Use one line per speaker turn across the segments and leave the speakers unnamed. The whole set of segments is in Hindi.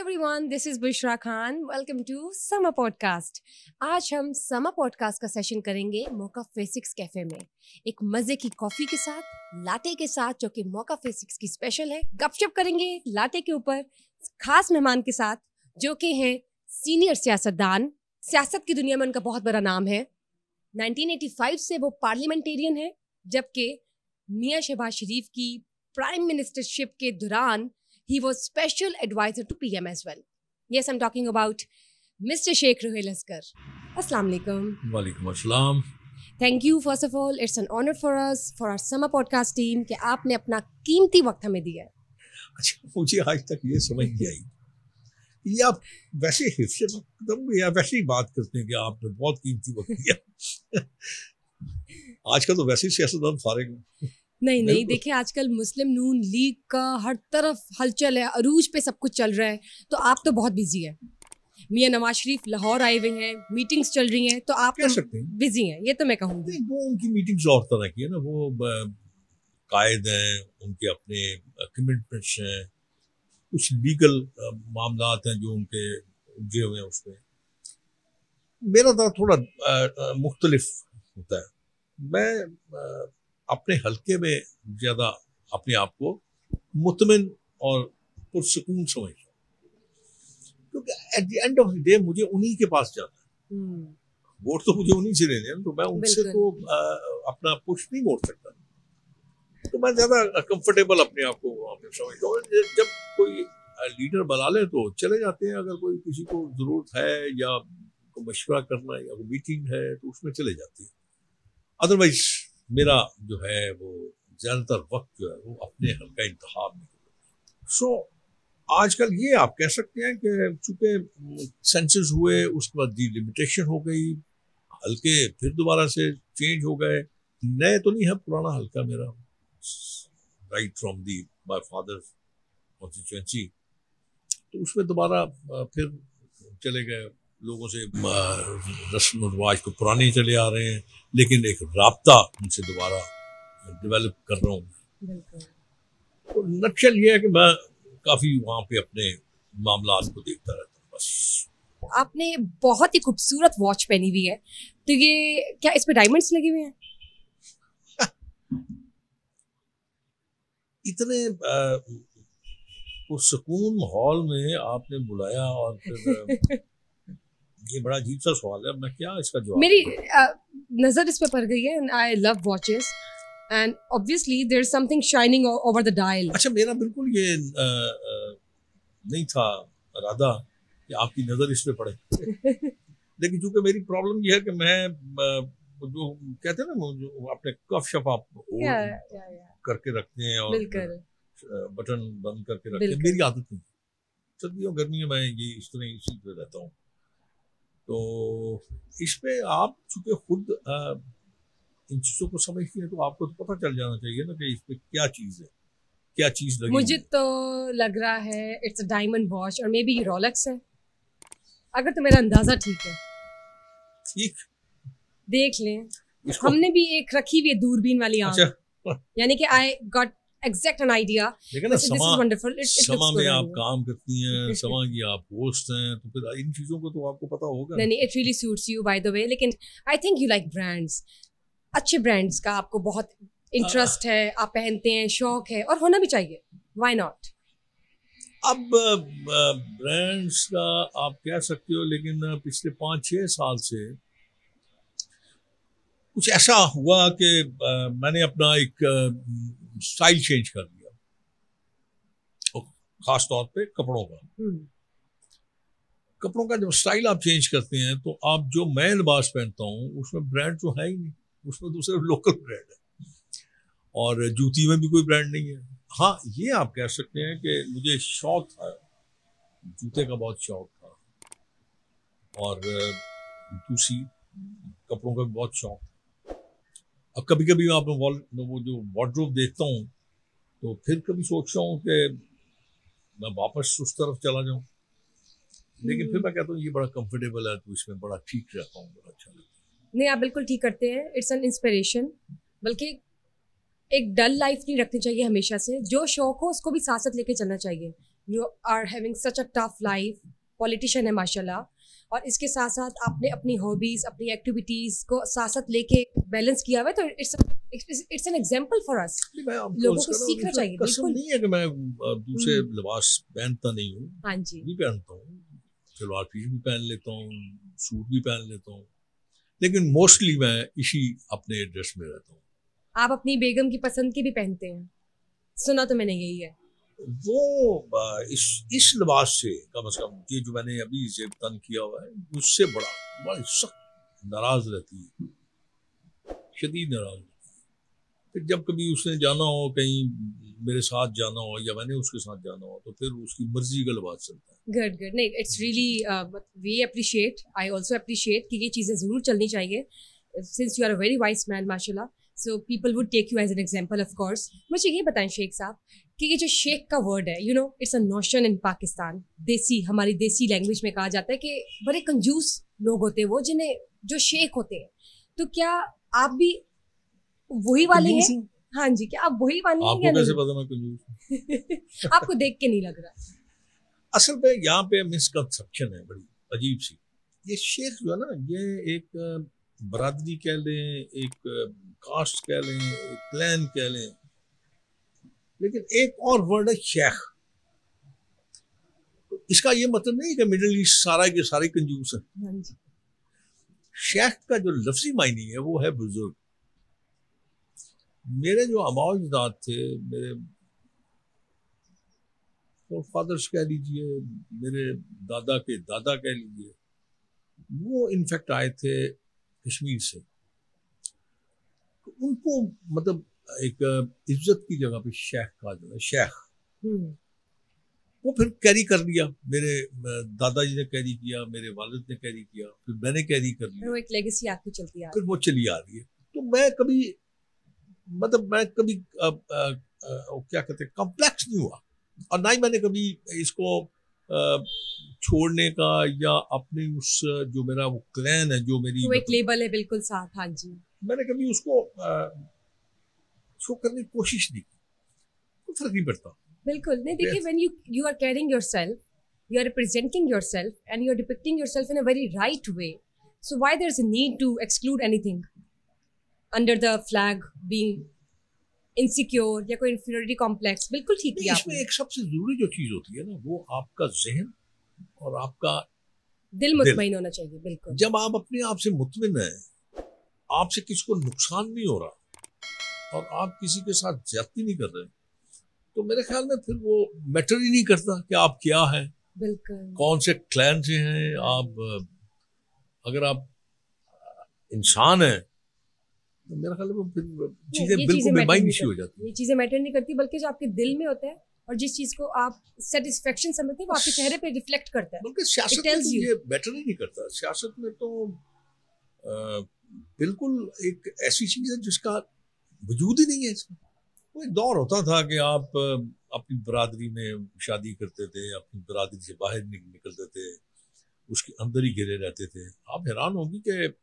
everyone, this is Bushra Khan. Welcome to Summer Podcast. आज हम Summer Podcast का सेशन करेंगे मौका फेसिक्स कैफे में एक मजे की कॉफी के साथ, लाटे के साथ, जो कि मौका फेसिक्स की स्पेशल है। गपशप करेंगे लाटे के ऊपर खास मेहमान के साथ, जो कि हैं सीनियर सियासतदान। सियासत की दुनिया में उनका बहुत बड़ा नाम है। 1985 से वो पार्लियामेंटेरियन है, जबकि मियां शहबाज शरीफ की प्राइम मिनिस्टरशिप के दौरान he was special advisor to PM as well. Yes, I'm talking about Mr. Sheikh Ruhail Asgar. Assalamu alaikum.
Walaikum assalam.
Thank you first of all. It's an honor for us, for our summer podcast team, कि आपने अपना कीमती वक्त हमें दिया।
अच्छा, मुझे आज तक ये समझ नहीं आई ये आप वैसे हिस्से एकदम या वैसे ही बात करते हैं कि आपने बहुत कीमती वक्त दिया। आजकल तो वैसे ही सियासतदान फारिग हैं।
नहीं, देखिए आजकल मुस्लिम नून लीग का हर तरफ हलचल है, अरूज पे सब कुछ चल रहा है, तो आप तो बहुत बिजी हैं। मियां नवाज शरीफ लाहौर आए हुए हैं, मीटिंग्स चल रही हैं, तो आप
कह सकते हैं
बिजी हैं, ये तो मैं कहूँगी।
वो उनकी मीटिंग्स और तरह की है ना, वो कायद हैं, उनके अपने कमिटमेंट्स हैं, कुछ लीगल मामलात हैं जो उनके उलझे हुए हैं उसमें। मेरा तो थोड़ा मुख्तलिफ होता है। मैं अपने हल्के में ज़्यादा अपने आप को मुतमिन और पुरसुकून समझता हूँ, क्योंकि at the end of the day मुझे उन्हीं के पास जाना है। वोट तो मुझे उन्हीं से लेने हैं, तो मैं उनसे तो अपना पुश नहीं मोड़ सकता। तो मैं ज़्यादा कंफर्टेबल अपने आप को समझता हूँ। जब कोई लीडर बुला ले तो चले जाते हैं, अगर कोई किसी को ज़रूरत है या मशवरा करना या मीटिंग है तो उसमें चले जाते हैं। अदरवाइज मेरा जो है वो ज़्यादातर वक्त जो है वो अपने हल्का इंतखाब में। सो आजकल ये आप कह सकते हैं कि चूँकि सेंसस हुए, उसके बाद डिलिमिटेशन हो गई, हल्के फिर दोबारा से चेंज हो गए। नए तो नहीं है, पुराना हल्का मेरा, right from the my father constituency, तो उसमें दोबारा फिर चले गए। लोगों से रस्म रिवाज को पुराने चले आ रहे हैं, लेकिन एक राब्ता उनसे दोबारा डेवलप कर रहा हूँ। तो नक्शल ये है कि मैं काफ़ी वहाँ पे अपने मामलात को देखता रहता हूँ। बस
आपने बहुत ही खूबसूरत वॉच पहनी हुई है, तो ये क्या इस पे डायमंड्स लगे हुए हैं?
इतने पुरसुकून माहौल में आपने बुलाया और फिर ये बड़ा अजीब सा सवाल है, मैं क्या इसका जवाब।
मेरी नजर इस पे पड़ गई है। I love watches and obviously there is something shining over the dial.
अच्छा, मेरा बिल्कुल ये नहीं था इरादा कि आपकी नजर इस पे पड़े। लेकिन चूंकि मेरी प्रॉब्लम ये है कि मैं जो कहते हैं ना, जो अपने कफ शफ आप करके रखते हैं और बटन बंद करके रखते हैं, मेरी आदत नहीं। सर्दियों गर्मियों में ये इस तरह इसी पे रहता हूँ। तो इस पे आप चूंकि खुद इन चीज़ों को समझती हैं, तो आपको तो पता चल जाना चाहिए ना कि इस पे क्या चीज़ है, क्या चीज़ लगी।
मुझे तो लग रहा है इट्स अ डायमंड वॉच, और मे बी ये रोलेक्स है, अगर तो मेरा अंदाजा ठीक है।
ठीक,
देख लें, हमने भी एक रखी हुई है दूरबीन वाली आंख।
अच्छा,
यानी कि I got exact an idea.
लेकिन ना समा में आप काम करती हैं, समा की आप होस्ट हैं, तो फिर इन चीजों को तो आपको पता होगा।
नहीं, it really suits you by the way. लेकिन I think you like brands, अच्छे ब्रांड्स का आपको बहुत इंटरेस्ट है, आप पहनते हैं, शौक है, और होना भी चाहिए। Why not?
अब ब्रांड्स का आप कह सकते हो, लेकिन पिछले 5-6 साल से कुछ ऐसा हुआ कि मैंने अपना एक स्टाइल चेंज कर दिया, खास तौर पे कपड़ों का। कपड़ों का जब स्टाइल आप चेंज करते हैं, तो आप जो मैं लिबास पहनता हूँ उसमें ब्रांड तो है ही नहीं, उसमें दूसरे लोकल ब्रांड है, और जूती में भी कोई ब्रांड नहीं है। हाँ, ये आप कह सकते हैं कि मुझे शौक था, जूते का बहुत शौक था, और दूसरी कपड़ों का भी बहुत शौक था। अब कभी कभी मैं वो जो वार्डरोब देखता हूँ, तो फिर कभी सोचता हूँ कि मैं वापस उस तरफ चला जाऊँ, लेकिन फिर मैं कहता हूँ ये बड़ा कंफर्टेबल है, तो इसमें बड़ा ठीक रहता हूँ, बड़ा अच्छा लगता है।
नहीं, आप बिल्कुल ठीक करते हैं। It's an inspiration. बल्कि एक डल लाइफ नहीं रखनी चाहिए हमेशा से, जो शौक हो उसको भी साथ साथ लेके चलना चाहिए। You are having such a tough life, politician है माशाल्लाह, और इसके साथ साथ आपने अपनी हॉबीज, अपनी एक्टिविटीज को साथ साथ लेके बैलेंस किया हुआ है, तो it's an example for us.
मैं आपको
लोगों
अर्ज
को
कर रहा हूँ,
सीखना
इसमें
चाहिए।
कसम
बिल्कुल।
नहीं है कि मैं दूसरे लिबास पहनता नहीं हूँ,
हाँ जी।
भी पहनता हूँ, सलवार पीस भी पहन लेता हूँ, सूट भी पहन लेता हूँ, लेकिन मोस्टली मैं इसी अपने ड्रेस में रहता हूँ।
आप अपनी बेगम की पसंद की भी पहनते हैं, सुना तो मैंने यही है।
वो इस लिबास से कम से कम ये जो मैंने अभी से तन किया हुआ है, उससे बड़ा सख्त नाराज रहती है, शदीद नाराज। फिर जब कभी उसने जाना हो कहीं, मेरे साथ जाना हो या मैंने उसके साथ जाना हो, तो फिर उसकी मर्जी का लिबास चलता है।
Good good. नहीं, it's really we appreciate, I also appreciate कि ये चीज़ें ज़रूर चलनी चाहिए, since you are a very wise man माशाल्लाह, so people would take you as an example of course. मुझे ये बताएं शेख साहब कि ये जो शेख का वर्ड है, you know it's a notion in Pakistan, desi, हमारी देसी लैंग्वेज में कहा जाता है कि बड़े कंजूस लोग होते हैं वो, जिन्हें जो शेख होते हैं। तो क्या आप भी वही वाले हैं? हाँ जी, क्या आप वही वाले हैं
आपको
या
कैसे
नहीं?
पता मैं कंजूस?
आपको देख के नहीं लग रहा।
असल में यहाँ पे मिसकंसेप्शन है बड़ी अजीब सी। ये शेख जो है ना, ये एक बरादरी कह लें, एक कास्ट कह लें, एक क्लैन कह लें, लेकिन एक और वर्ड है शेख। तो इसका ये मतलब नहीं कि मिडिल ईस्ट सारा के सारे कंजूस है।
हाँ जी।
शेख का जो लफ्जी मायने है वो है बुजुर्ग। मेरे जो अमाजदाद थे, मेरे फादर्स कह लीजिए, मेरे दादा के दादा कह लीजिए, वो इनफैक्ट आए थे कश्मीर से। तो उनको मतलब एक इज्जत की जगह पे शेख कहा जाता है, शेख। वो फिर कैरी कर लिया, मेरे दादाजी ने कैरी किया, मेरे वालिद ने कैरी किया, फिर मैंने कैरी कर लिया,
वो एक लेगेसी आपकी चलती आ रही
फिर वो चली आ रही है। तो मैं कभी क्या कहते हैं, कॉम्प्लेक्स नहीं हुआ, और ना ही मैंने कभी इसको छोड़ने का या अपनी उस जो मेरा वो क्लैन है, जो मेरी
तो एक लेबल है बिल्कुल साथ। हाँ जी।
मैंने कभी उसको शो करने की कोशिश नहीं की, तो फर्क नहीं पड़ता।
बिल्कुल नहीं, देखिए when you are carrying yourself, you are representing yourself and you are depicting yourself in a very right way, so why there's a need to exclude anything under the flag being insecure या कोई inferiority complex। बिल्कुल ठीक किया
इसमें
आपने।
एक सबसे जरूरी जो चीज होती है ना, वो आपका जहन और आपका
दिल मुतमईन होना चाहिए। बिल्कुल।
जब आप अपने आप से मुतमिन है, आपसे किसको नुकसान नहीं हो रहा और आप किसी के साथ ज्यादती नहीं कर रहे, तो मेरे ख्याल में फिर वो मैटर ही नहीं करता कि आप क्या हैं,
बिल्कुल
कौन से क्लैन से हैं आप। अगर आप इंसान हैं तो मेरा ख्याल में फिर चीजें बिल्कुल बेमायनी सी हो जाती है।
ये चीजें मैटर नहीं करती, बल्कि जो आपके दिल में होता है और जिस चीज को आप सेटिस्फेक्शन समझते हैं वो आपके चेहरे पे रिफ्लेक्ट करता है।
बल्कि सियासत में तो ये मैटर ही नहीं करता। सियासत में तो बिल्कुल एक ऐसी चीज है जिसका वजूद ही नहीं है इसका। वो एक दौर होता था कि आप अपनी बरादरी में शादी करते थे, अपनी बरादरी से बाहर निकलते थे, उसके अंदर ही घिरे रहते थे। आप हैरान होंगी कि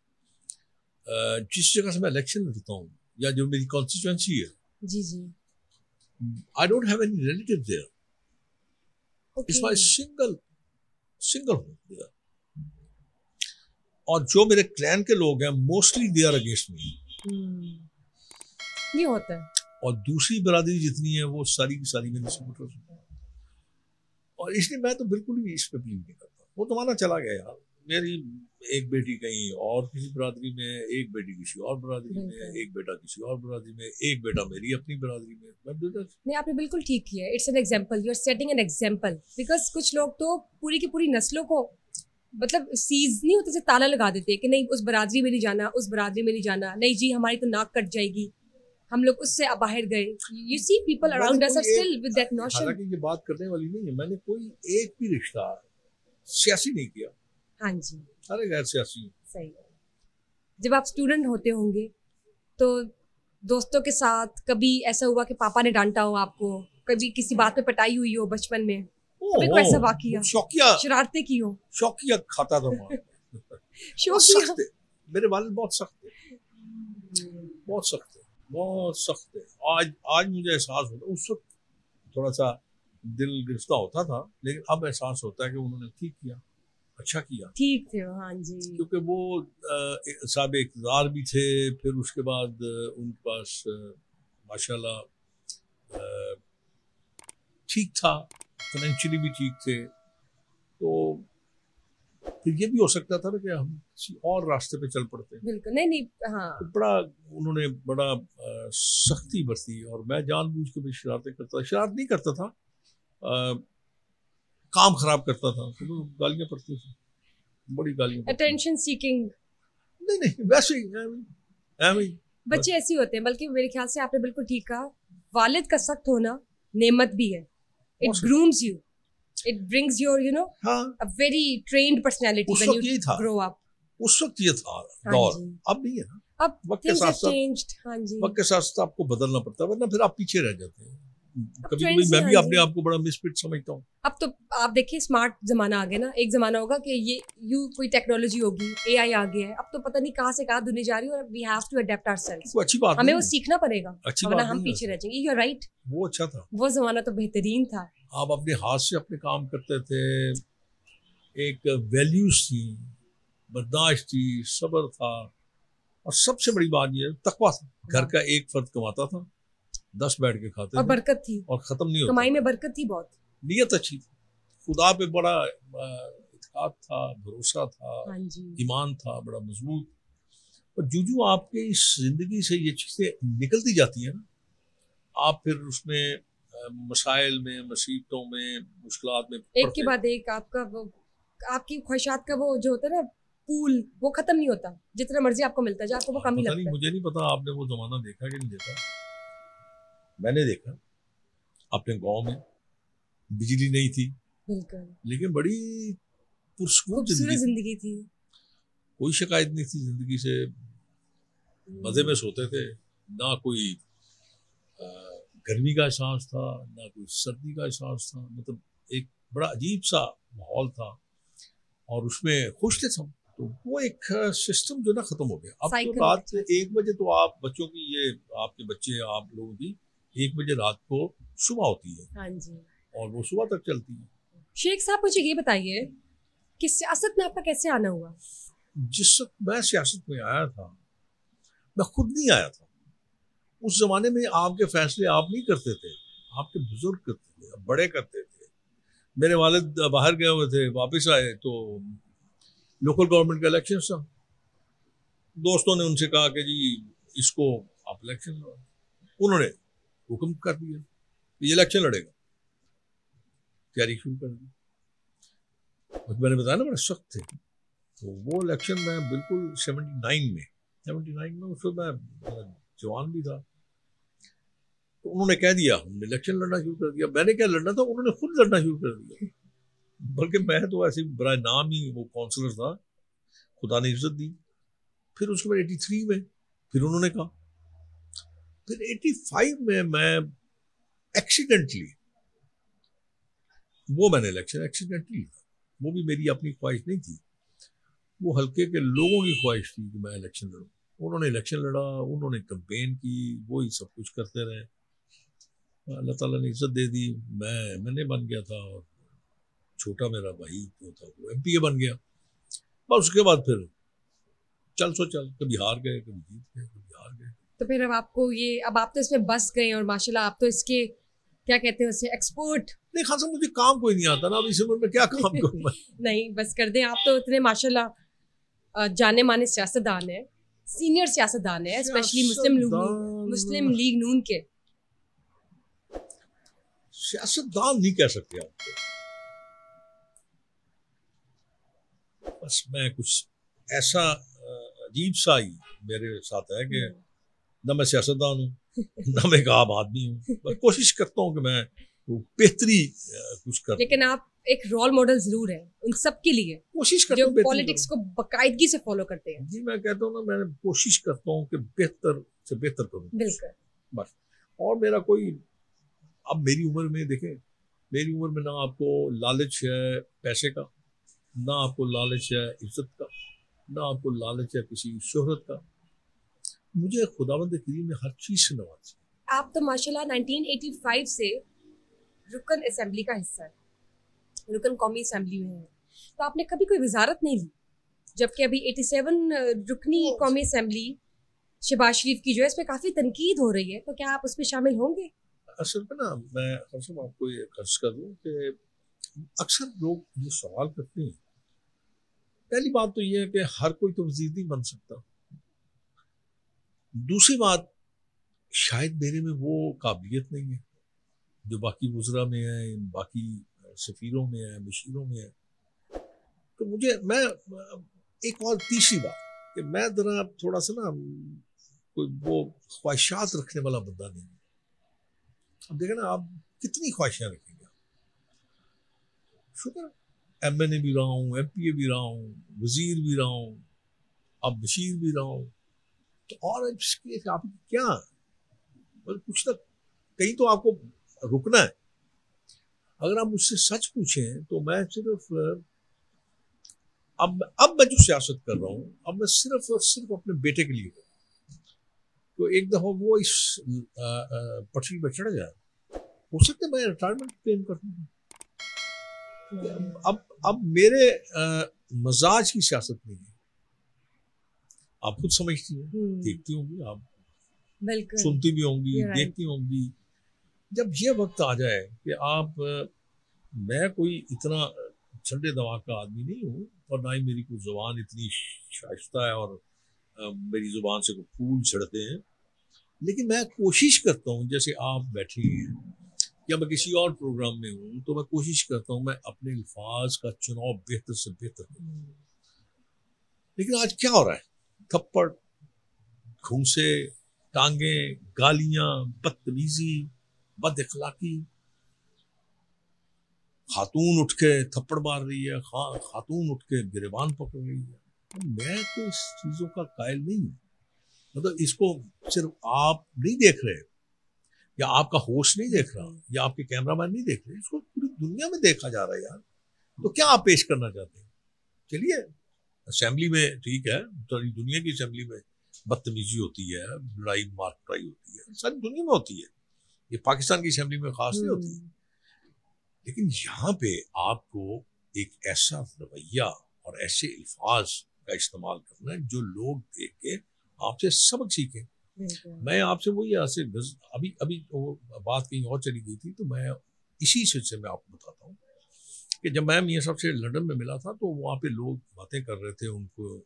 जिस जगह से मैं इलेक्शन लड़ता हूँ या जो मेरी कॉन्स्टिट्यूएंसी है,
जी जी,
I don't have any relative there, it's my single home there. और जो मेरे क्लैन के लोग हैं mostly they are against me.
ये होता है।
और दूसरी बरादरी जितनी है वो सारी की सारी मेरी सपोर्टर्स हैं। और इसलिए मैं तो बिल्कुल भी इस पर बिलीव नहीं करता। वो जमाना चला गया यार। मेरी एक बेटी कहीं और किसी बरादरी में, एक बेटी किसी और बरादरी में, एक बेटा किसी और बरादरी में, एक बेटा मेरी अपनी बरादरी में।
नहीं, आपने बिल्कुल ठीक किया। It's an example, you are setting an example. Because कुछ लोग तो पूरी की पूरी नस्लों को मतलब सीज नहीं होते, ताला लगा देते कि नहीं उस बरादरी में नहीं जाना, उस बरादरी में नहीं जाना, नहीं जी हमारी तो नाक कट जाएगी, हम लोग उससे बाहर गए। You see people around us are still with that notion.
हालांकि ये बात करने वाली नहीं है, मैंने कोई एक भी रिश्ता सियासी नहीं किया।
हाँ जी,
सारे गैर सियासी।
सही है। जब आप स्टूडेंट होते होंगे तो दोस्तों के साथ कभी ऐसा हुआ कि पापा ने डांटा हो आपको, कभी किसी बात पे पिटाई हुई हो बचपन में, कभी कोई ऐसा वाकया,
शौकिया
शरारतें की हो?
शौकिया खाता था वहाँ।
शौकिया।
मेरे वालिद बहुत सख्त थे, बहुत सख्त है। आज मुझे एहसास होता, उस वक्त थोड़ा सा दिल गिरफ्ता होता था, लेकिन अब एहसास होता है कि उन्होंने ठीक किया, अच्छा किया।
ठीक थे वो, हाँ जी।
क्योंकि वो साहब इक़्तिदार भी थे, फिर उसके बाद उनके पास माशाल्लाह ठीक था, फाइनेंशियली भी ठीक थे, तो फिर ये भी हो सकता था ना कि हम किसी और रास्ते पे चल पड़ते।
बिल्कुल, नहीं नहीं, हाँ।
तो उन्होंने बड़ा सख्ती बरती, और मैं जानबूझ के भी शरारतें करता था, शरारत नहीं करता था, काम खराब करता था, तो गालियां पड़ती थी, बड़ी गालियां पड़ती।
Attention seeking?
नहीं नहीं, वैसे ही
बच्चे ऐसे ही होते हैं, बल्कि मेरे ख्याल से आपने बिल्कुल ठीक कहा, वालिद का सख्त होना नेमत भी है। It grooms you, it brings your a very trained personality when you grow up.
उस वक्त ये था दौर, अब नहीं है ना।
अब
वक्त के साथ
चेंज्ड, हाँ जी,
वक्त के साथ आपको बदलना पड़ता है, वरना फिर आप पीछे रह जाते हैं। कभी
कभी
मैं भी अपने आप को बड़ा मिसफिट समझता हूँ।
अब तो आप देखिए, स्मार्ट जमाना आ गया ना। एक जमाना होगा कि ये कोई टेक्नोलॉजी होगी, एआई आ गया है, अब तो पता नहीं कहाँ से कहाँ दुनिया जा रही है, और we have to adapt ourselves.
अच्छी बात,
हमें वो सीखना पड़ेगा, वरना हम पीछे रह जाएंगे। यू आर राइट,
वो अच्छा था,
वो जमाना तो बेहतरीन था।
आप अपने हाथ से अपने काम करते थे, एक वैल्यूज थी, बर्दाश्त थी, सब्र था, और सबसे बड़ी बात ये तकवा था। घर का एक फर्द कमाता था, 10 बैठ के खाते
और बरकत थी,
और खत्म नहीं होता,
कमाई में बरकत थी बहुत,
नीयत अच्छी थी, खुदा पे बड़ा इत्मीनान था, भरोसा था, ईमान था बड़ा मजबूत। और जो आपके इस जिंदगी से ये चीजें निकलती जाती है ना, आप फिर उसमें मसाइल में, मुसीबतों में, मुश्किलात में
एक के बाद एक आपकी ख्वाहिशात का वो जो होता है ना पूल, वो खत्म नहीं होता। जितना मर्जी आपको मिलता जाए, आपको वो कम ही लगता है।
मुझे नहीं पता आपने वो जमाना देखा कि नहीं देखा, मैंने देखा। अपने गांव में बिजली नहीं थी, बिल्कुल, लेकिन बड़ी पुरसकून जिंदगी थी, कोई शिकायत नहीं थी जिंदगी से, मजे में सोते थे, ना कोई गर्मी का एहसास था, ना कोई सर्दी का एहसास था। मतलब एक बड़ा अजीब सा माहौल था, और उसमें खुश थे सब। तो वो एक सिस्टम जो ना खत्म हो गया। अब तो रात 1 बजे तो आप बच्चों की, ये आपके बच्चे, आप लोगों की 1 बजे रात को सुबह होती है, हाँ जी, और वो सुबह तक चलती है।
शेख साहब, मुझे ये बताइए कि सियासत में आपका कैसे आना हुआ?
जिस वक्त मैं सियासत में आया था, मैं खुद नहीं आया था। उस जमाने में आपके फैसले आप नहीं करते थे, आपके बुजुर्ग करते थे, बड़े करते थे। मेरे वालिद बाहर गए हुए थे, वापस आए तो लोकल गवर्नमेंट का इलेक्शन था। दोस्तों ने उनसे कहा कि जी इसको आप इलेक्शन लड़ो। उन्होंने हुक्म कर दिया कि ये इलेक्शन लड़ेगा, तैयारी शुरू कर दी। मैंने बताया ना, बड़े सख्त थे। तो वो इलेक्शन में बिल्कुल 79 में उस वक्त मैं जवान भी था। तो उन्होंने कह दिया, हमने इलेक्शन लड़ना शुरू कर दिया। मैंने क्या लड़ना था, उन्होंने खुद लड़ना शुरू कर दिया। बल्कि मैं तो ऐसे बड़ा नाम ही वो काउंसलर था, खुदा ने इज्जत दी। फिर उसके बाद 83 में फिर उन्होंने कहा, फिर 85 में मैं एक्सीडेंटली, वो मैंने इलेक्शन एक्सीडेंटली, वो भी मेरी अपनी ख्वाहिश नहीं थी, वो हल्के के लोगों की ख्वाहिश थी कि मैं इलेक्शन लड़ूं। उन्होंने इलेक्शन लड़ा, उन्होंने कैंपेन की, वो ही सब कुछ करते रहे। अल्लाह ताला ने इज्जत दे दी, मैंने बन गया था, और छोटा मेरा भाई जो था वो एमपीए बन गया। बस उसके बाद फिर चल, कभी हार गए, कभी जीत गए, कभी हार गए।
तो फिर अब आपको अब आप तो इसमें बस गए, और माशाल्लाह आप तो इसके क्या कहते हैं उसे, एक्सपर्ट।
नहीं खासा, मुझे काम कोई नहीं आता ना, अब इस उम्र में क्या काम करूं मैं।
नहीं बस कर दें, आप तो इतने माशाल्लाह जाने माने सियासतदान है, सीनियर सियासतदान है, स्पेशली मुस्लिम लीग नून के।
सियासतदान नहीं कह सकते आपको, बस मैं कुछ ऐसा अजीब सा ही मेरे साथ है कि न मैं सियासतदान हूँ, न मैं एक आम आदमी हूँ। मैं कोशिश करता हूँ कि मैं बेहतरी कुछ कर,
लेकिन आप एक रोल मॉडल जरूर है उन सब के लिए,
कोशिश करता हूँ,
जो पॉलिटिक्स को बाकायदगी से फॉलो करते हैं।
जी मैं कहता हूँ ना, मैं कोशिश करता हूँ कि बेहतर से बेहतर करूँ,
बिल्कुल
बस। और मेरा कोई, अब मेरी उम्र में देखें, मेरी उम्र में ना आपको लालच है पैसे का, ना आपको लालच है इज्जत का, ना आपको लालच है किसी शोहरत का। मुझे खुदावंद करीम ने हर चीज से नवाजा।
आप तो माशाल्लाह 1985 से रुकन असेंबली का हिस्सा है, रुकन कौमी असेंबली में है, तो आपने कभी कोई वजारत नहीं ली, जबकि अभी 87 रुकनी कौमी असेंबली शहबाज शरीफ की जो है इस पर काफ़ी तनकीद हो रही है, तो क्या आप उसमें शामिल होंगे?
असल में ना मैं आपको ये अर्ज कर दूं कि अक्सर लोग ये सवाल करते हैं। पहली बात तो ये है कि हर कोई तो वज़ीर नहीं बन सकता। दूसरी बात, शायद मेरे में वो काबिलियत नहीं है जो बाकी वज़रा में है, बाकी सफ़ीरों में है, मशीरों में है। तो मुझे मैं एक और तीसरी बात कि मैं ज़रा थोड़ा सा ना कोई वो ख्वाहिशात रखने वाला बंदा नहीं है। अब देखें ना, आप कितनी ख्वाहिशें रखेंगे। शुक्र MNA भी रहा हूँ, MPA भी रहा हूँ, वजीर भी रहा हूँ, अब बशीर भी रहा हूँ, तो और इसके आप क्या कुछ तक कहीं तो आपको रुकना है। अगर आप मुझसे सच पूछें तो मैं सिर्फ अब मैं जो सियासत कर रहा हूँ, अब मैं सिर्फ और सिर्फ अपने बेटे के लिए कर रहा हूँ। तो एक दफा वो इस पटरी पर चढ़ जाए, हो सकता है मैं रिटायरमेंट क्लेम कर दूँ। अब मेरे मजाज की सियासत नहीं है। आप खुद समझती हैं, देखती होंगी, आप सुनती भी होंगी, देखती होंगी। जब ये वक्त आ जाए कि आप मैं कोई इतना ठंडे दिमाग का आदमी नहीं हूँ, और ना ही मेरी कोई जुबान इतनी शाइस्ता है और मेरी जुबान से कोई फूल झड़ते हैं, लेकिन मैं कोशिश करता हूँ, जैसे आप बैठे हैं या मैं किसी और प्रोग्राम में हूँ, तो मैं कोशिश करता हूँ मैं अपने अल्फाज का चुनाव बेहतर से बेहतर करूँ। लेकिन आज क्या हो रहा है? थप्पड़, घूंसे, टांगे, गालियां, बदतमीजी, बद अखलाकी। खातून उठ के थप्पड़ मार रही है, खातून उठ के गिरेबान पकड़ रही है। मैं तो इस चीजों का कायल नहीं हूँ। मतलब इसको सिर्फ आप नहीं देख रहे, या आपका होस्ट नहीं देख रहा, या आपके कैमरामैन नहीं देख रहे, इसको पूरी दुनिया में देखा जा रहा है यार। तो क्या आप पेश करना चाहते हैं? चलिए, असेंबली में ठीक है, सारी दुनिया की असेंबली में बदतमीजी होती है, लड़ाई मारपटाई होती है, सारी दुनिया में होती है, ये पाकिस्तान की असेंबली में खास नहीं होती। लेकिन यहाँ पे आपको एक ऐसा रवैया और ऐसे अल्फाज का इस्तेमाल करना है जो लोग देख के आपसे सबक सीखें। मैं आपसे वही अभी अभी वो बात कहीं और चली गई थी, तो मैं इसी सिलसिले में आपको बताता हूँ कि जब मैं मियां साहब से लंदन में मिला था, तो वहाँ पे लोग बातें कर रहे थे, उनको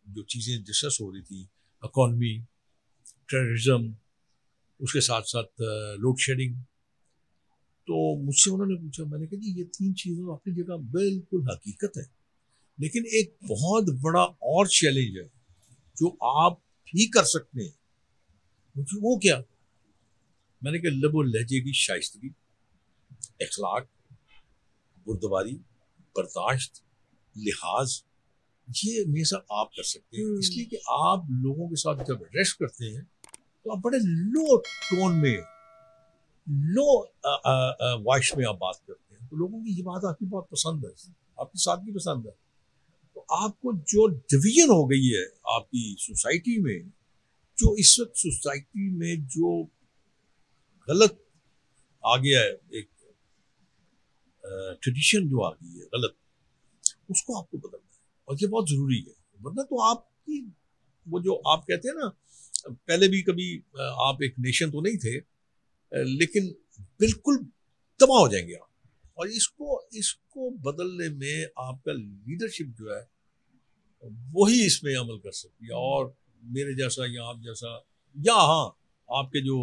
जो चीज़ें डिस्कस हो रही थी, इकॉनमी, टेररिज्म, उसके साथ साथ लोड शेडिंग, तो मुझसे उन्होंने पूछा, मैंने कहा जी ये 3 चीज़ों अपनी जगह बिल्कुल हकीकत है, लेकिन एक बहुत बड़ा और चैलेंज है जो आप ही कर सकते हैं। मुझे वो क्या? मैंने कहा लब और लहजे की शाइस्तगी, अखलाक, बुर्दबारी, बर्दाश्त, लिहाज, ये हमेशा आप कर सकते हैं। इसलिए कि आप लोगों के साथ जब रेस्ट करते हैं तो आप बड़े लो टोन में, लो वॉइस में आप बात करते हैं, तो लोगों की ये बात आपकी बहुत पसंद है, आपकी सादगी पसंद है। तो आपको जो डिवीजन हो गई है आपकी सोसाइटी में, जो इस वक्त सोसाइटी में जो गलत आ गया है, एक ट्रेडिशन जो आ गई है गलत, उसको आपको बदलना है, और ये बहुत जरूरी है। वरना तो आपकी वो जो आप कहते हैं ना, पहले भी कभी आप एक नेशन तो नहीं थे, लेकिन बिल्कुल तबाह हो जाएंगे आप। और इसको बदलने में आपका लीडरशिप जो है वही इसमें अमल कर सकती है, और मेरे जैसा या आप जैसा, या हाँ आपके जो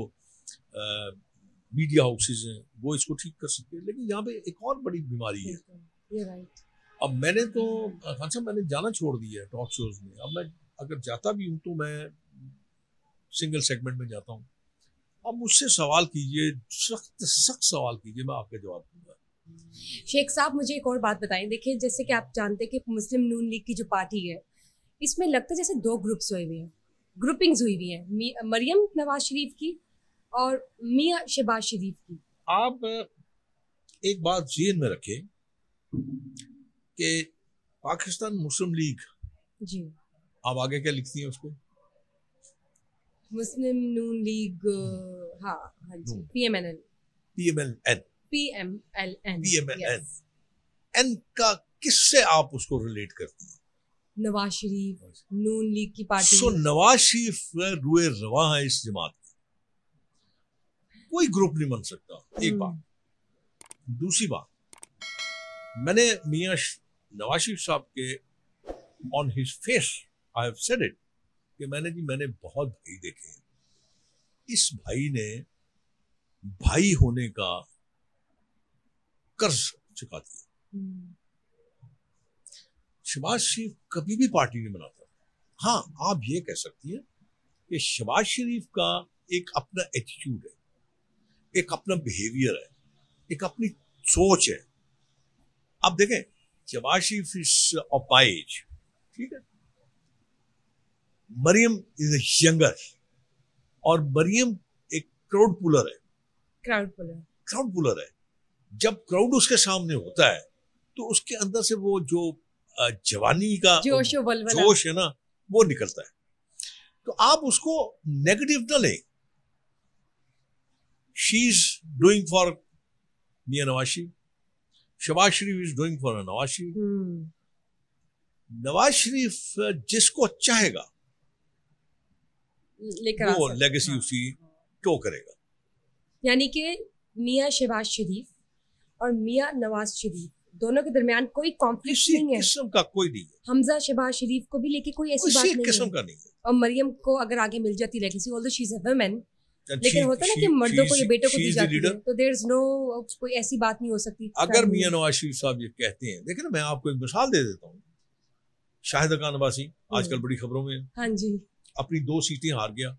मीडिया हाउसेज हैं वो इसको ठीक कर सकते हैं। लेकिन यहाँ पे एक और बड़ी बीमारी है। अब मैंने तो खान साहब मैंने जाना छोड़ दिया है टॉक शोज में। अब मैं अगर जाता भी हूँ तो मैं सिंगल सेगमेंट में जाता हूँ। अब मुझसे सवाल कीजिए, सख्त सवाल कीजिए, मैं आपका जवाब दूंगा।
शेख साहब मुझे एक और बात बताएं। देखिए, जैसे कि आप जानते हैं कि मुस्लिम नून लीग की जो पार्टी है, इसमें लगता है जैसे 2 ग्रुप्स हुए हुए हैं, ग्रुपिंग्स हुई हुई हैं, मरियम नवाज शरीफ की और मियां शहबाज शरीफ की।
आप एक बात ज़हन में रखें कि पाकिस्तान मुस्लिम लीग
जी,
आप आगे क्या लिखती हैं उसको?
मुस्लिम नून लीग, हाँ हाँ जी, PMNL PMLN।
PMLN। एन का किससे आप उसको रिलेट करती हैं?
नवाज शरीफ, नून लीग की पार्टी।
सो नवाज शरीफ रुए रवा है इस जमात में, कोई ग्रुप नहीं बन सकता। एक बात। दूसरी बात, मैंने मियां नवाज शरीफ साहब के on his face I have said it कि मैंने बहुत भाई देखे हैं, इस भाई ने भाई होने का कर्ज चुका दिया। शहबाज शरीफ कभी भी पार्टी नहीं बनाता। हाँ, आप ये कह सकती हैं कि शहबाज शरीफ का एक अपना एटीट्यूड है, एक अपना बिहेवियर है, एक अपनी सोच है। आप देखें, Shahbaz Sharif is of my age, ठीक है, मरियम इज यंगर, और मरियम एक क्राउड पुलर है। क्राउड पुलर है। जब क्राउड उसके सामने होता है तो उसके अंदर से वो जो जवानी का जोश है ना, वो निकलता है। तो आप उसको नेगेटिव ना लें। She is doing for Mian Nawaz Sharif, Shahbaz Sharif is doing for Nawaz Sharif. Nawaz Sharif जिसको चाहेगा वो लेगेसी उसकी टो करेगा।
यानी कि मियां शहबाज शरीफ और मियां नवाज शरीफ दोनों के दरमियान कोई कॉन्फ्लिक्ट नहीं है,
किस्म का कोई नहीं है।
हमजा शहबाज शरीफ को भी लेके कोई ऐसी बात नहीं
किस्म का नहीं है।
और मरियम को अगर आगे मिल जाती legacy, although she is a woman, लेकिन होता ना कि मर्दों को या बेटों को दी जाती है, तो देयर इज नो कोई ऐसी बात नहीं हो सकती।
अगर मियां नवाज शरीफ साहब ये कहते हैं, देखिए ना, मैं आपको एक मिसाल दे देता हूँ। शाहिद खान अब्बासी आजकल बड़ी खबरों में,
हाँ जी,
अपनी 2 सीटें हार गया।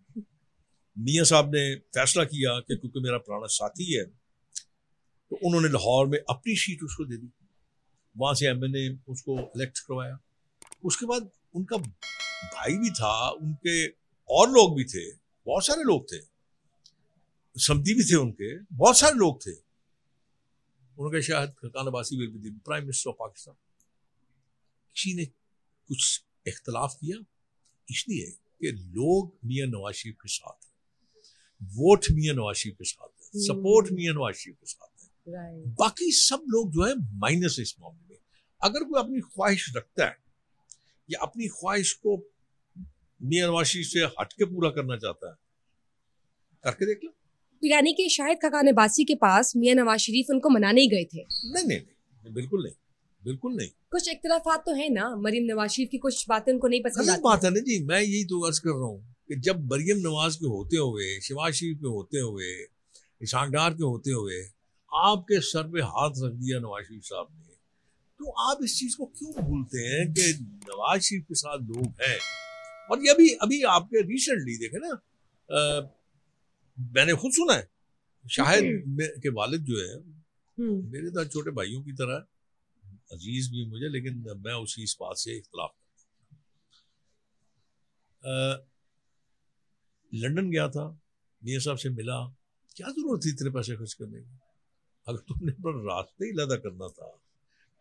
मियां साहब ने फैसला किया कि क्योंकि मेरा पुराना साथी है, तो उन्होंने लाहौर में अपनी सीट उसको दे दी, वहां से एमएनए उसको इलेक्ट करवाया। उसके बाद उनका भाई भी था, उनके और लोग भी थे, बहुत सारे लोग थे, समधी भी थे, उनके बहुत सारे लोग थे। उन्होंने कहा Shahid Khan Abbasi will be the prime minister of Pakistan. किसी ने कुछ इख्तलाफ किया, इसलिए कि लोग मियां नवाज शरीफ के साथ हैं, वोट मियां नवाज शरीफ के साथ है, सपोर्ट मियां नवाज शरीफ के साथ है। बाकी सब लोग जो है माइनस इस मामले में। अगर कोई अपनी ख्वाहिश रखता है या अपनी ख्वाहिश को मियां नवाज शरीफ से हट के पूरा करना चाहता है, करके देख लो।
यानी कि शाहिद खाकान अब्बासी के पास मियां नवाज शरीफ उनको मनाने ही गए थे?
नहीं, बिल्कुल नहीं, बिल्कुल नहीं।
कुछ इख्तिलाफात तो है ना, मरियम नवाज शरीफ की कुछ बातें उनको नहीं पसंद आती।
बात है ना जी, मैं यही तो अर्ज कर रहा हूँ कि जब मरियम नवाज के होते हुए, शहबाज शरीफ के होते हुए, इशाक डार के होते हुए आपके सर पे हाथ रख दिया नवाज शरीफ साहब ने, तो आप इस चीज को क्यों भूलते हैं कि नवाज शरीफ के साथ लोग हैं। और ये अभी आपके रिसेंटली देखे ना, मैंने खुद सुना है, शाहिद के वालिद जो है मेरे तो छोटे भाइयों की तरह अजीज भी मुझे, लेकिन मैं उसी इस बात से इख्तलाफ लंदन गया था, मियां साहब से मिला, क्या जरूरत थी इतने पैसे खर्च करने की? अगर तुमने पर रास्ते ही लदा करना था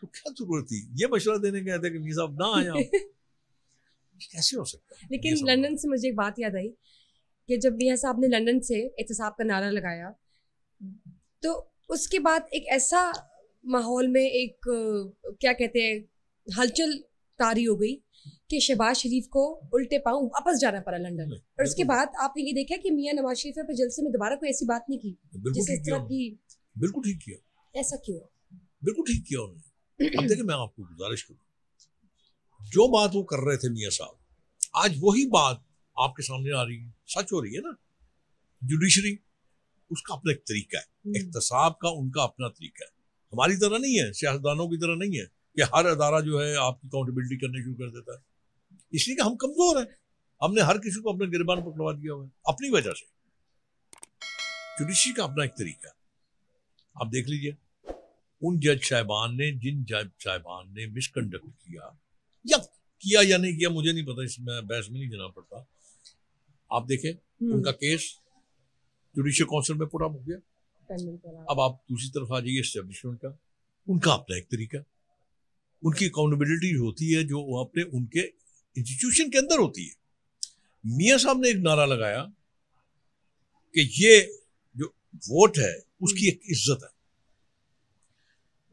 तो क्या जरूरत थी ये मशवरा देने गए थे कि मियां साहब ना आया? कैसे हो सकता है?
लेकिन लंदन से मुझे एक बात याद आई कि जब मियां साहब ने लंदन से एहतसाब का नारा लगाया, तो उसके बाद एक ऐसा माहौल में एक क्या कहते हैं हलचल तारी हो गई कि शहबाज शरीफ को उल्टे पांव वापस जाना पड़ा लंदन। और उसके बाद आपने ये देखा कि मियां नवाज शरीफ ने जलसे में दोबारा कोई ऐसी बात नहीं की जिस तरह की।
बिल्कुल ठीक किया।
ऐसा क्यों?
बिल्कुल ठीक किया उन्होंने। अब देखिए, मैं आपको गुजारिश करूँ, जो बात वो कर रहे थे मियां साहब, आज वही बात आपके सामने आ रही है, सच हो रही है ना। जुडिशरी उसका अपना एक तरीका है, एहतसाब का उनका अपना तरीका है, हमारी तरह नहीं है, सियासतदानों की तरह नहीं है कि हर अदारा जो है आपकी अकाउंटेबिलिटी करने शुरू कर देता है। इसलिए कि हम कमजोर हैं, हमने हर किसी को अपने गिरबान पकड़वा दिया हुआ है अपनी वजह से। जुडिशरी का अपना एक तरीका है। आप देख लीजिए, उन जज साहिबान ने, जिन जज साहिबान ने मिसकंडक्ट किया या नहीं किया मुझे नहीं पता, इसमें बहस में नहीं जाना पड़ता। आप देखें उनका केस जुडिशियल काउंसिल में पुट अप हो गया। अब आप दूसरी तरफ आ जाइए एस्टेब्लिशमेंट का, उनका अपना एक तरीका, उनकी अकाउंटेबिलिटी होती है जो वो अपने उनके इंस्टीट्यूशन के अंदर होती है। मियां साहब ने एक नारा लगाया कि ये जो वोट है उसकी एक इज्जत है,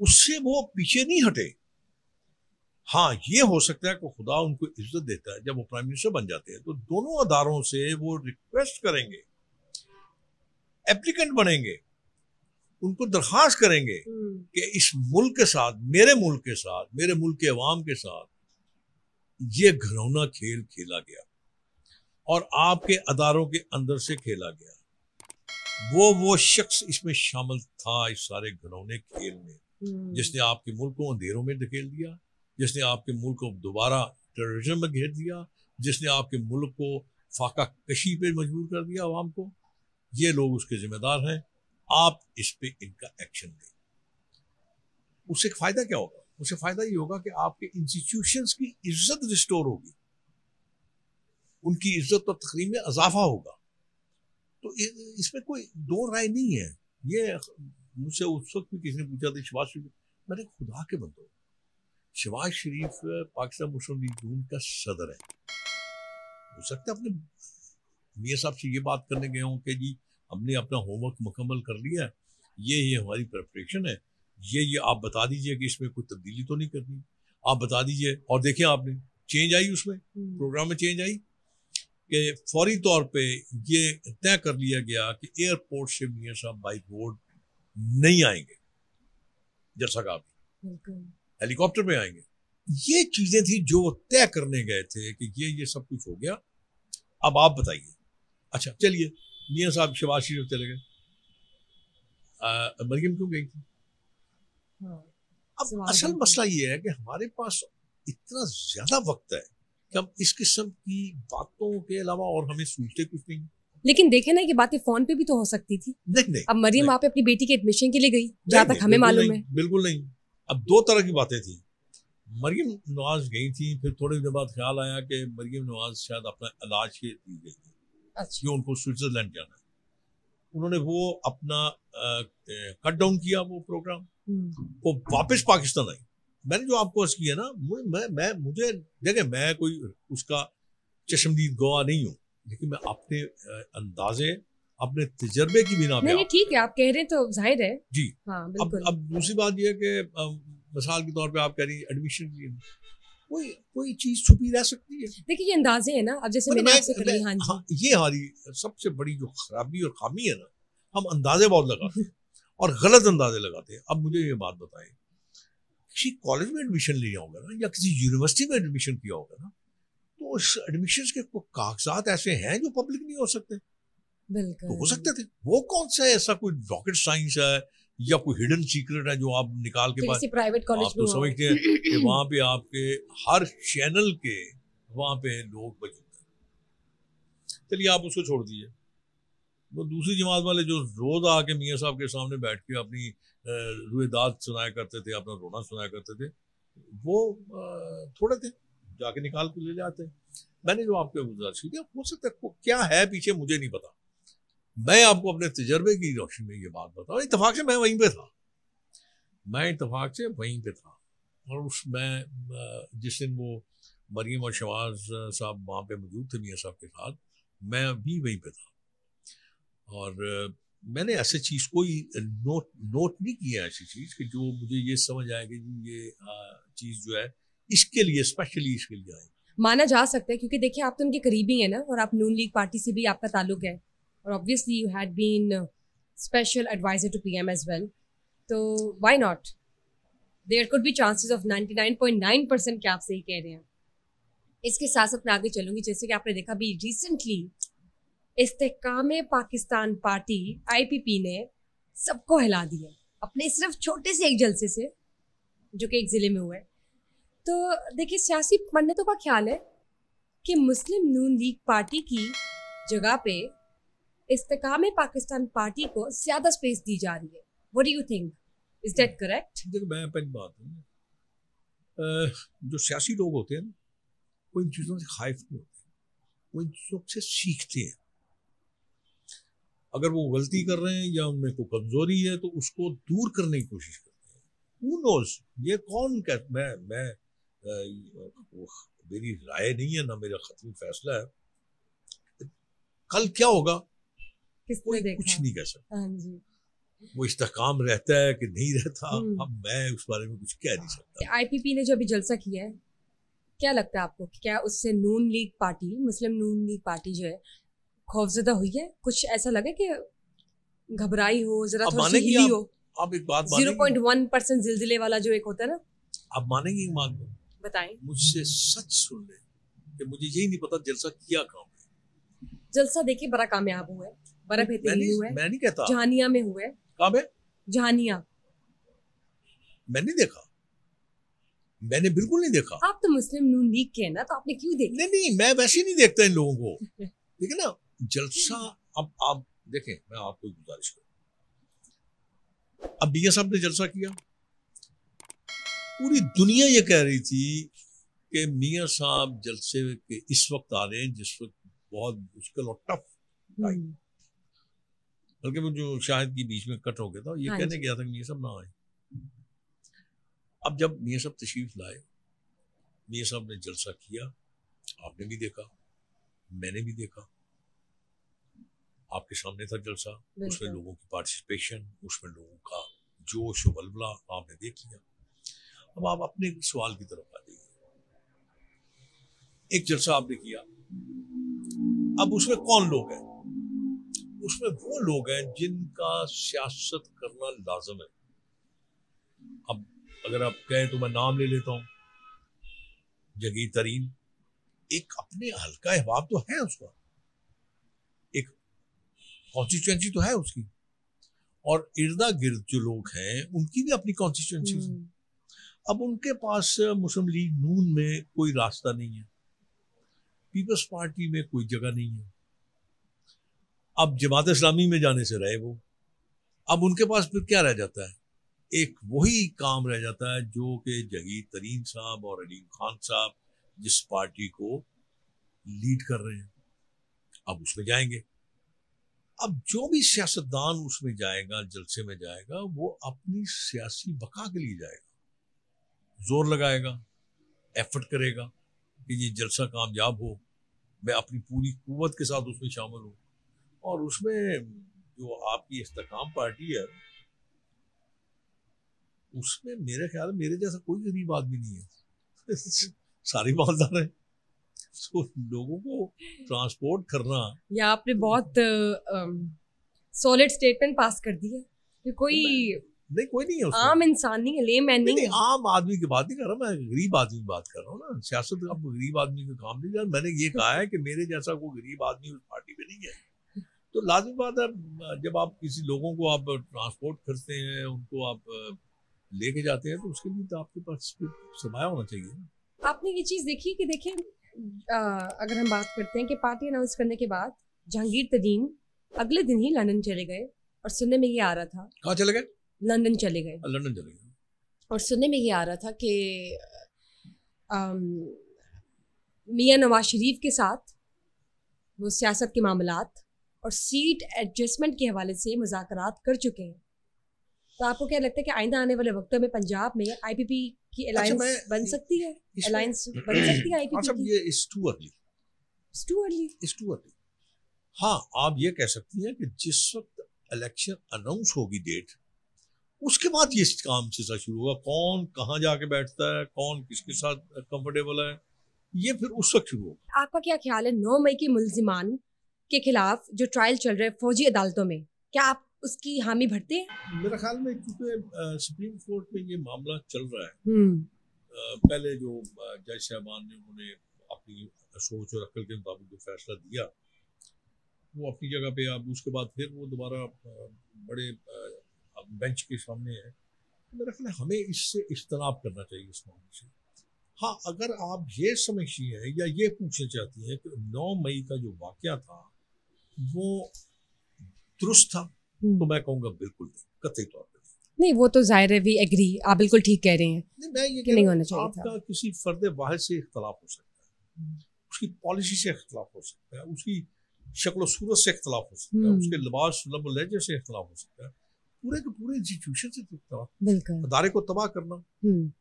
उससे वो पीछे नहीं हटे। हाँ, ये हो सकता है कि खुदा उनको इज्जत देता है, जब वो प्राइम मिनिस्टर बन जाते हैं तो दोनों अदारों से वो रिक्वेस्ट करेंगे, एप्लीकेंट बनेंगे, उनको दरखास्त करेंगे कि इस मुल्क के साथ, मेरे मुल्क के साथ, मेरे मुल्क के अवाम के साथ ये घिनौना खेल खेला गया और आपके अदारों के अंदर से खेला गया। वो शख्स इसमें शामिल था, इस सारे घिनौने खेल में, जिसने आपके मुल्क को अंधेरों में धकेल दिया, जिसने आपके मुल्क को दोबारा टेररिज्म में घेर दिया, जिसने आपके मुल्क को फाका कशी पे मजबूर कर दिया अवाम को। ये लोग उसके जिम्मेदार हैं। आप इस पे इनका एक्शन लें। उससे फायदा क्या होगा? उससे फायदा ये होगा कि आपके इंस्टीट्यूशंस की इज्जत रिस्टोर होगी, उनकी इज्जत और तकरीम में इजाफा होगा। तो इसमें कोई दो राय नहीं है। ये मुझसे उस वक्त भी किसी ने पूछा था, शहबाज शरीफ, मैंने खुदा के बंदो, शहबाज शरीफ पाकिस्तान मुस्लिम लीग नून का सदर है। हो सकता है अपने मियां साहब से ये बात करने गए हों कि जी हमने अपना होमवर्क मुकम्मल कर लिया है, ये हमारी प्रिपरेशन है, ये आप बता दीजिए कि इसमें कोई तब्दीली तो नहीं करनी, आप बता दीजिए। और देखिए आपने चेंज आई, उसमें प्रोग्राम में चेंज आई कि फौरी तौर पे ये तय कर लिया गया कि एयरपोर्ट से मियां साहब बाई रोड नहीं आएंगे, जैसा कहा हेलीकॉप्टर पे आएंगे। ये चीजें थी जो तय करने गए थे कि ये सब कुछ हो गया। अब आप बताइए। अच्छा चलिए, मियां साहब शहबाज शरीफ चले गए, मरियम क्यों गई थी? अब असल मसला ये है कि हमारे पास इतना ज्यादा वक्त है कि हम इस किस्म की बातों के अलावा और हमें सोचते कुछ नहीं।
लेकिन देखे ना, ये बातें फोन पे भी तो हो सकती थी।
नहीं,
अब मरियम आप अपनी बेटी के एडमिशन के लिए गई, जहाँ तक हमें मालूम है।
बिल्कुल नहीं। अब दो तरह की बातें थी। मरियम नवाज गई थी, फिर थोड़े दिन बाद ख्याल आया कि मरियम नवाज शायद अपना इलाज के लिए गई थी। अच्छा। जो उनको स्विट्जरलैंड जाना है, उन्होंने वो अपना कट डाउन किया वो प्रोग्राम, वो वापस पाकिस्तान आई। मैंने जो आपको अर्ज किया ना, मुझे देखे, मैं कोई उसका चश्मदीद गवाह नहीं हूँ, लेकिन मैं अपने अंदाजे, अपने तजर्बे की बिना पे।
नहीं ठीक है, आप कह रहे हैं तो जाहिर है
जी।
हाँ बिल्कुल।
अब दूसरी बात यह है कि मिसाल के तौर पे आप कह रही एडमिशन के लिए कोई चीज छुपी रह सकती है।
देखिए ये अंदाजे है ना, अब जैसे मैंने आपसे कही। हाँ जी।
हाँ, ये हमारी सबसे बड़ी जो खराबी और खामी है ना, हम अंदाजे बहुत लगाते हैं और गलत अंदाजे लगाते हैं। अब मुझे ये बात बताएं, किसी कॉलेज में एडमिशन लिया होगा ना, या किसी यूनिवर्सिटी में एडमिशन किया होगा ना, तो उस एडमिशन के कागजात ऐसे हैं जो पब्लिक नहीं हो सकते।
बिल्कुल।
तो हो सकते थे। वो कौन सा ऐसा कोई रॉकेट साइंस है या कोई हिडन सीक्रेट है जो आप निकाल के बाद
प्राइवेट कॉलेज
आप तो समझते हैं कि वहां पे आपके हर चैनल के वहां पे लोग मौजूद हैं। चलिए आप उसको छोड़ दीजिए। वो दूसरी जमात वाले जो रोज आके मियां साहब के सामने बैठ के अपनी रुएदाद सुनाया करते थे, अपना रोना सुनाया करते थे, वो थोड़े थे, जाके निकाल के ले जाते। मैंने जो आपको गुजारिश की, हो सकता है क्या है पीछे मुझे नहीं पता, मैं आपको अपने तजर्बे की रोशनी में ये बात बताऊं। इत्तेफाक से मैं वहीं पे था, और उसमें जिस दिन वो मरियम और शहबाज साहब वहाँ पे मौजूद थे मियां साहब के साथ, मैं भी वहीं पे था। और मैंने ऐसे चीज़ कोई नोट नहीं किया, ऐसी चीज़ कि जो मुझे ये समझ आए कि ये चीज़ जो है इसके लिए स्पेशली इसके लिए आए।
माना जा सकता है क्योंकि देखिए आप तो उनके करीबी हैं ना, और आप नून लीग पार्टी से भी आपका ताल्लुक है, और obviously you had been special adviser to PM as well, तो why not, there could be chances of 99.9% क्या आप सही कह रहे हैं। इसके साथ साथ मैं आगे चलूंगी, जैसे कि आपने देखा भी रिसेंटली इस्तेकामे पाकिस्तान पार्टी IPP ने सबको हिला दिया अपने सिर्फ छोटे से एक जलसे से, जो कि एक ज़िले में हुआ है। तो देखिए सियासी पंडितों का ख्याल है कि मुस्लिम नून लीग पार्टी की जगह पे इस्तेकामे पाकिस्तान पार्टी को ज़्यादा स्पेस दी जा रही है। What do you think, is that correct?
देखो मैं पहली बात है, जो सियासी लोग होते हैं ना, वो इन चीज़ों से खाइफ नहीं होते, वो इन चीज़ों से सीखते हैं। अगर वो गलती कर रहे हैं या उनमें कोई कमजोरी है तो उसको दूर करने की कोशिश करते हैं। Who knows? ये कौन कहता, मैं मेरी राय नहीं है ना मेरा खत्मी फैसला है। कल क्या होगा कोई कुछ नहीं कह सकता।
हाँ जी।
वो इस्तेहकाम रहता है कि नहीं रहता, अब मैं उस बारे में कुछ कह नहीं सकता।
आईपीपी ने जो अभी जलसा किया है, क्या लगता है आपको, क्या उससे नून लीग पार्टी, मुस्लिम नून लीग पार्टी जो है, खौफजदा हुई है? कुछ ऐसा लगे कि घबराई हो, जरा थोड़ी सी हिली हो?
आप एक बात मानेंगे,
0.1% जिलजिले वाला जो एक होता है ना,
आप मानेंगे एक बात?
बताएं।
मुझसे सच सुन ले कि मुझे यही नहीं पता जलसा किया काम है।
जलसा देखिए बड़ा कामयाब हुआ है, बड़ा बेहतरीन हुआ है।
मैं नहीं कहता,
जहानिया में हुआ है।
कहाँ है?
जहानिया।
मैंने नहीं देखा, मैंने बिल्कुल नहीं देखा।
आप तो मुस्लिम नून लीग के हैं ना, तो आपने क्यों देखा?
नहीं, मैं वैसे नहीं देखता इन लोगों को। ठीक है ना, जलसा। अब आप देखें, मैं आपको गुजारिश करूं, अब मियां साहब ने जलसा किया, पूरी दुनिया ये कह रही थी कि मियां साहब जलसे के इस वक्त आ रहे हैं जिस वक्त बहुत मुश्किल और टफ टाइम, बल्कि वो जो शायद की बीच में कट हो गया था, ये कहने गया था कि मियां साहब ना आए। अब जब मियां साहब तशरीफ लाए, मियां साहब ने जलसा किया, आपने भी देखा, मैंने भी देखा, आपके सामने था जलसा, उसमें लोगों की पार्टिसिपेशन, उसमें लोगों का जोश और बलबला आपने देख लिया। अब आप अपने सवाल की तरफ आ जाइए। एक जलसा आपने किया, अब उसमें कौन लोग हैं? उसमें वो लोग हैं जिनका सियासत करना लाजम है। अब अगर आप कहें तो मैं नाम ले लेता हूं, जगीर तरीन, एक अपने हल्का अहबाब तो है उसका, एक कॉन्स्टिट्यूएंसी तो है उसकी, और इर्दा गिर्द जो लोग हैं उनकी भी अपनी कॉन्स्टिट्यूएंसी है। अब उनके पास मुस्लिम लीग नून में कोई रास्ता नहीं है, पीपल्स पार्टी में कोई जगह नहीं है, अब जमात इस्लामी में जाने से रहे वो, अब उनके पास फिर क्या रह जाता है? एक वही काम रह जाता है जो कि जगीर तरीन साहब और अलीम खान साहब जिस पार्टी को लीड कर रहे हैं, अब उसमें जाएंगे। अब जो भी सियासतदान उसमें जाएगा, जलसे में जाएगा, वो अपनी सियासी बका के लिए जाएगा, जोर लगाएगा, एफर्ट करेगा कि ये जलसा कामयाब हो, मैं अपनी पूरी कुव्वत के साथ उसमें शामिल हूँ। और उसमें जो आपकी इस्तेकाम पार्टी है, उसमें मेरे ख्याल मेरे जैसा कोई गरीब आदमी नहीं है। सारी मालदार है, तो लोगों को ट्रांसपोर्ट करना।
या आपने बहुत सॉलिड स्टेटमेंट पास कर दी है कि कोई
नहीं है,
आम इंसान नहीं है, लेमैन नहीं है।
आम आदमी की बात नहीं कर रहा, मैं गरीब आदमी की बात कर रहा हूँ ना। सियासत अब गरीब आदमी का काम नहीं है। मैंने ये कहा है कि मेरे जैसा कोई गरीब आदमी उस पार्टी में नहीं है। तो लाजिम बात है, जब आप किसी लोगों को आप ट्रांसपोर्ट करते हैं, उनको आप लेके जाते हैं, तो उसके लिए तो आपके पास सरमाया होना चाहिए।
आपने ये चीज देखी कि देखिए, अगर हम बात करते हैं कि पार्टी अनाउंस करने के बाद जहांगीर तरीन अगले दिन ही लंदन चले गए, और सुनने में ये आ रहा था।
कहाँ चले गए?
लंदन चले गए।
लंदन चले गए।
और सुनने में ये आ रहा था कि मियां नवाज शरीफ के साथ वो सियासत के मामलात और सीट एडजस्टमेंट के हवाले से मुज़ाकरात कर चुके हैं। तो आपको क्या लगता है कि आइंदा आने वाले वक्तों में पंजाब में आईपीपी की अलायंस बन सकती है? अलायंस बन सकती है आईपीपी की?
ये इट्स टू अर्ली। हाँ, आप ये कह सकती हैं कि जिस वक्त इलेक्शन अनाउंस होगी डेट, उसके बाद ये काम से शुरू होगा। कौन कहाँ जाके बैठता है, कौन किसके साथ कंफर्टेबल है, ये फिर उस वक्त शुरू होगा।
आपका क्या ख्याल है 9 मई के मुल्जिमान के खिलाफ जो ट्रायल चल रहा है फौजी अदालतों में, क्या आप उसकी हामी भरते हैं?
मेरा ख्याल में क्योंकि सुप्रीम कोर्ट में ये मामला चल रहा है, पहले जो जज साहबान ने उन्होंने अपनी सोच और अक्ल के मुताबिक जो फैसला दिया वो अपनी जगह पे, अब उसके बाद फिर वो दोबारा बड़े बेंच के सामने है। मेरा ख्याल है हमें इससे इज्तनाब करना चाहिए इस मामले से। हाँ, अगर आप ये समझती हैं या ये पूछना चाहती हैं कि 9 मई का जो वाकया था वो दुरुस्त था, तो मैं कहूँगा बिल्कुल नहीं, कतई तौर पर
नहीं। वो तो जाहिर है, वी एग्री, आप बिल्कुल ठीक कह रहे हैं।
मैं ये
कि नहीं होना चाहिए
आपका
था।
किसी फर्द वाहिद से इख्तलाफ हो सकता है, उसकी पॉलिसी से इख्तलाफ हो सकता है, उसकी शक्ल सूरत से इख्तलाफ हो सकता है, उसके लिबास लब लहजे से इख्तलाफ हो सकता है, पूरे के पूरे इंस्टीट्यूशन से इख्तलाफ,
बिल्कुल
अदारे को तबाह करना,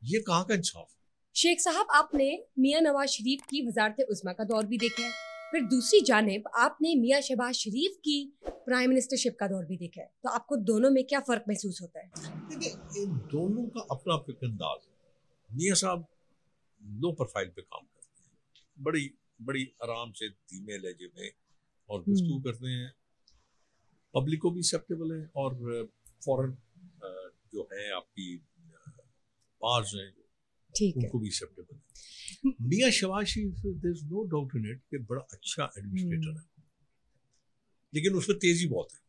ये कहाँ का इंसाफ?
शेख साहब, आपने मियां नवाज शरीफ की वजारत उज़्मा का दौर भी देखा है, फिर दूसरी जानिब आपने मियां शहबाज शरीफ की प्राइम मिनिस्टरशिप का दौर भी देखा है, तो आपको दोनों में क्या फ़र्क महसूस होता है?
देखिए, इन दोनों का अपना अपना अंदाज है। मियां साहब लो प्रोफाइल पे काम करते हैं, बड़ी बड़ी आराम से धीमे लहजे में और गुफ्तगू करते हैं, पब्लिक को भी एक्सेप्टेबल है और फॉरेन जो है आपकी पार्स हैं
ठीक है।
उनको भी एक्सेप्टेबल है। Mian Shahbaz Sharif, there is no doubt in it कि बड़ा अच्छा एडमिनिस्ट्रेटर है, लेकिन उसमें तेजी बहुत है।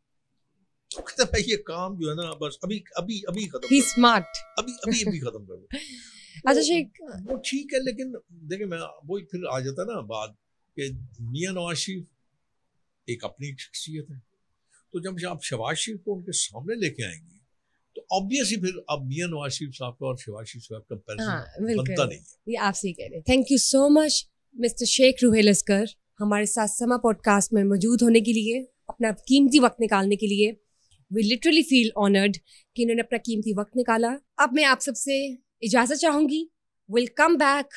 तो कहता है भाई ये काम जो है ना बस अभी अभी अभी खत्म
ही
कर दो,
स्मार्ट।
अभी अभी अभी खत्म कर दो।
अच्छा शेख,
वो ठीक है, लेकिन देखिए मैं वही फिर आ जाता ना बात कि मियां नवाज शरीफ एक अपनी शख्सियत है, तो जब आप शहबाज शरीफ को उनके सामने लेके आएंगे तो ऑब्वियसली फिर अब मियां नवाज शरीफ साहब का और शहबाज शरीफ साहब का कंपैरिजन बनता नहीं है।
ये आप सही कह रहे हैं। Thank you so much mister Sheikh Ruhail Askar हमारे साथ समा पॉडकास्ट में मौजूद होने के लिए, अपना कीमती वक्त निकालने के लिए। वी लिटरली फील ऑनर्ड कि इन्होंने अपना कीमती वक्त निकाला। अब मैं आप सबसे इजाज़त चाहूँगी। Will come back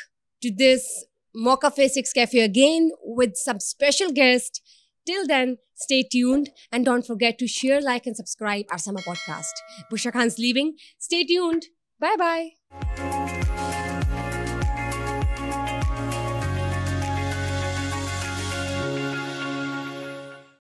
to this Mocha Face Cafe again with some special guest. Till then, stay tuned and don't forget to share, like and subscribe our summer podcast. Busha Khan's leaving. Stay tuned. Bye bye.